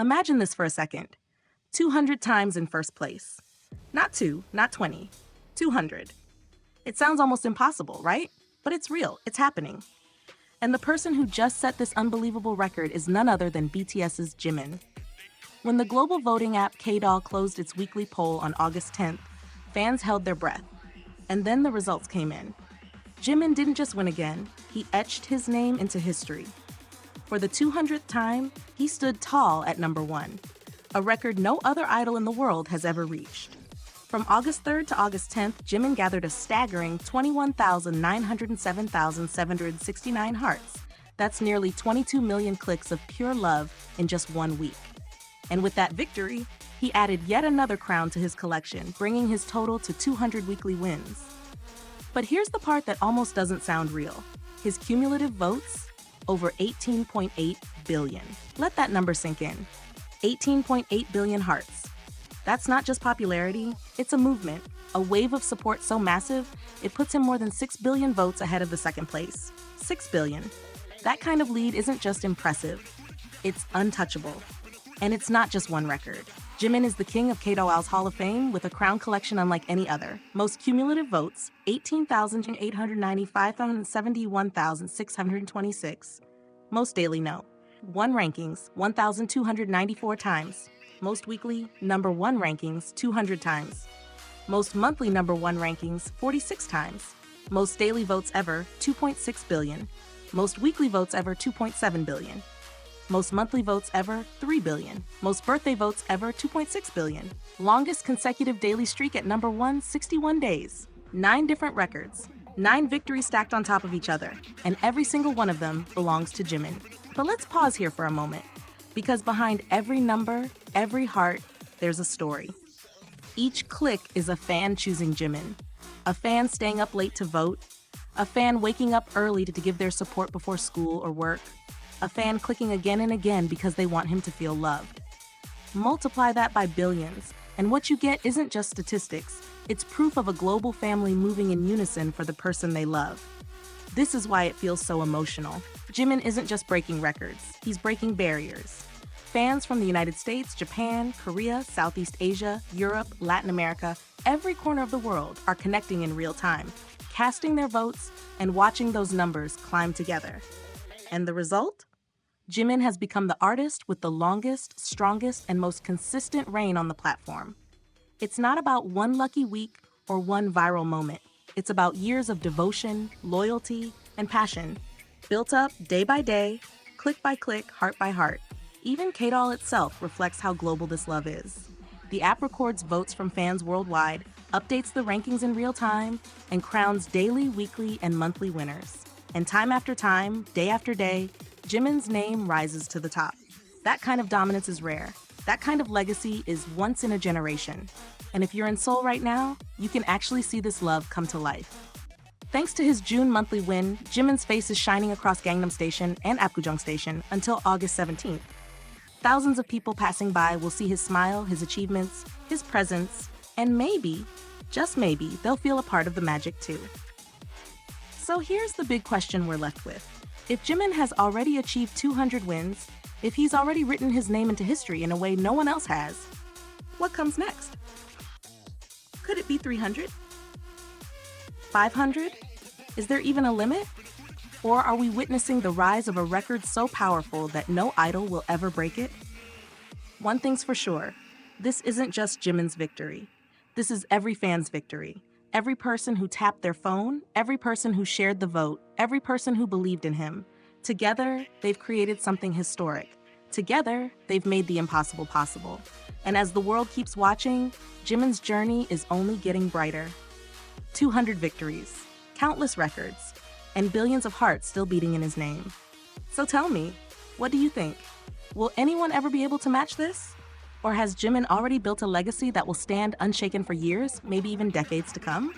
Imagine this for a second. 200 times in first place. Not 2, not 20. 200. It sounds almost impossible, right? But it's real. It's happening. And the person who just set this unbelievable record is none other than BTS's Jimin. When the global voting app KDOL closed its weekly poll on August 10th, fans held their breath. And then the results came in. Jimin didn't just win again, he etched his name into history. For the 200th time, he stood tall at number 1, a record no other idol in the world has ever reached. From August 3rd to August 10th, Jimin gathered a staggering 21,907,769 hearts. That's nearly 22 million clicks of pure love in just 1 week. And with that victory, he added yet another crown to his collection, bringing his total to 200 weekly wins. But here's the part that almost doesn't sound real. His cumulative votes? Over 18.8 billion. Let that number sink in. 18.8 billion hearts. That's not just popularity, it's a movement, a wave of support so massive, it puts him more than 6 billion votes ahead of the second place. 6 billion. That kind of lead isn't just impressive, it's untouchable. And it's not just one record. Jimin is the king of KDOL's Hall of Fame with a crown collection unlike any other. Most cumulative votes, 18,895,71,626. Most daily no. 1 rankings, 1,294 times. Most weekly number 1 rankings, 200 times. Most monthly number 1 rankings, 46 times. Most daily votes ever, 2.6 billion. Most weekly votes ever, 2.7 billion. Most monthly votes ever, 3 billion. Most birthday votes ever, 2.6 billion. Longest consecutive daily streak at number 1, 61 days. 9 different records. 9 victories stacked on top of each other. And every single one of them belongs to Jimin. But let's pause here for a moment. Because behind every number, every heart, there's a story. Each click is a fan choosing Jimin. A fan staying up late to vote. A fan waking up early to give their support before school or work. A fan clicking again and again because they want him to feel loved. Multiply that by billions, and what you get isn't just statistics, it's proof of a global family moving in unison for the person they love. This is why it feels so emotional. Jimin isn't just breaking records, he's breaking barriers. Fans from the United States, Japan, Korea, Southeast Asia, Europe, Latin America, every corner of the world are connecting in real time, casting their votes and watching those numbers climb together. And the result? Jimin has become the artist with the longest, strongest, and most consistent reign on the platform. It's not about one lucky week or one viral moment. It's about years of devotion, loyalty, and passion, built up day by day, click by click, heart by heart. Even KDOL itself reflects how global this love is. The app records votes from fans worldwide, updates the rankings in real time, and crowns daily, weekly, and monthly winners. And time after time, day after day, Jimin's name rises to the top. That kind of dominance is rare. That kind of legacy is once in a generation. And if you're in Seoul right now, you can actually see this love come to life. Thanks to his June monthly win, Jimin's face is shining across Gangnam Station and Apgujeong Station until August 17th. Thousands of people passing by will see his smile, his achievements, his presence, and maybe, just maybe, they'll feel a part of the magic too. So here's the big question we're left with. If Jimin has already achieved 200 wins, if he's already written his name into history in a way no one else has, what comes next? Could it be 300? 500? Is there even a limit? Or are we witnessing the rise of a record so powerful that no idol will ever break it? One thing's for sure, this isn't just Jimin's victory. This is every fan's victory. Every person who tapped their phone, every person who shared the vote, every person who believed in him. Together, they've created something historic. Together, they've made the impossible possible. And as the world keeps watching, Jimin's journey is only getting brighter. 200 victories, countless records, and billions of hearts still beating in his name. So tell me, what do you think? Will anyone ever be able to match this? Or has Jimin already built a legacy that will stand unshaken for years, maybe even decades to come?